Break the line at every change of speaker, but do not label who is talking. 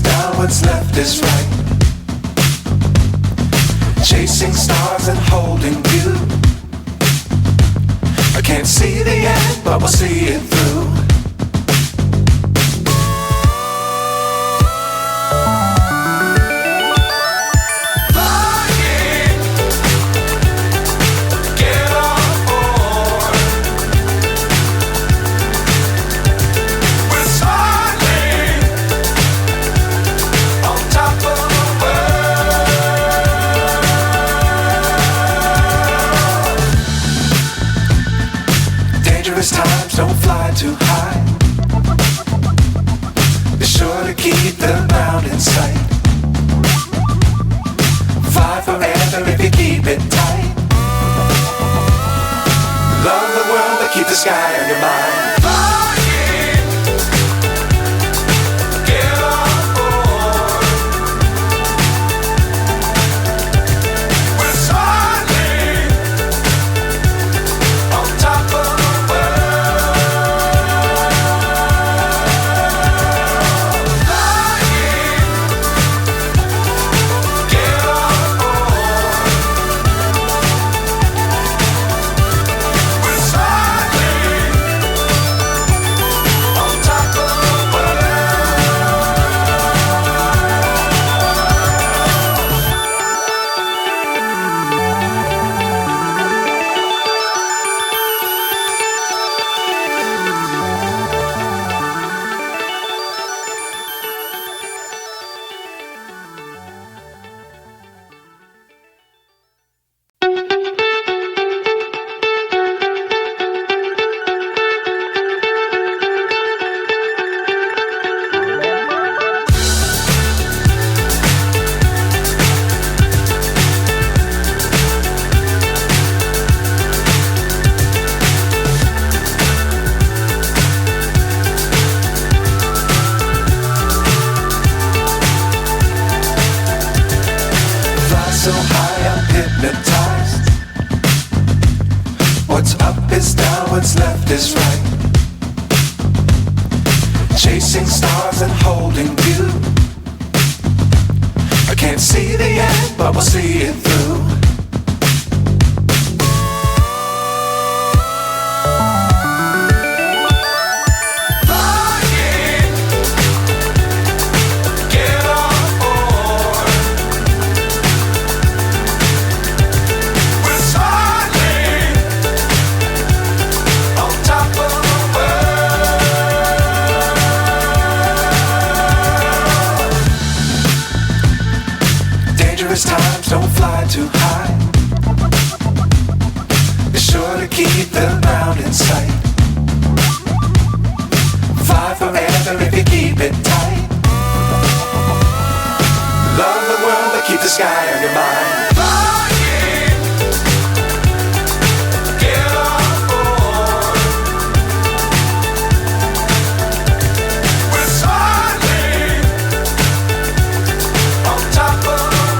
down, what's left is right. Chasing stars and holding you. I can't see the end, but we'll see it through. Times don't fly too high. Be sure to keep the ground in sight. Fly forever if you keep it tight. Love the world but keep the sky on your mind. So high I'm hypnotized. What's up is down, what's left is right. Chasing stars and holding you. I can't see the end, but we'll see it through. Times don't fly too high. Be sure to keep the ground in sight. Fly forever if you keep it tight. Love the world but keep the sky on your mind.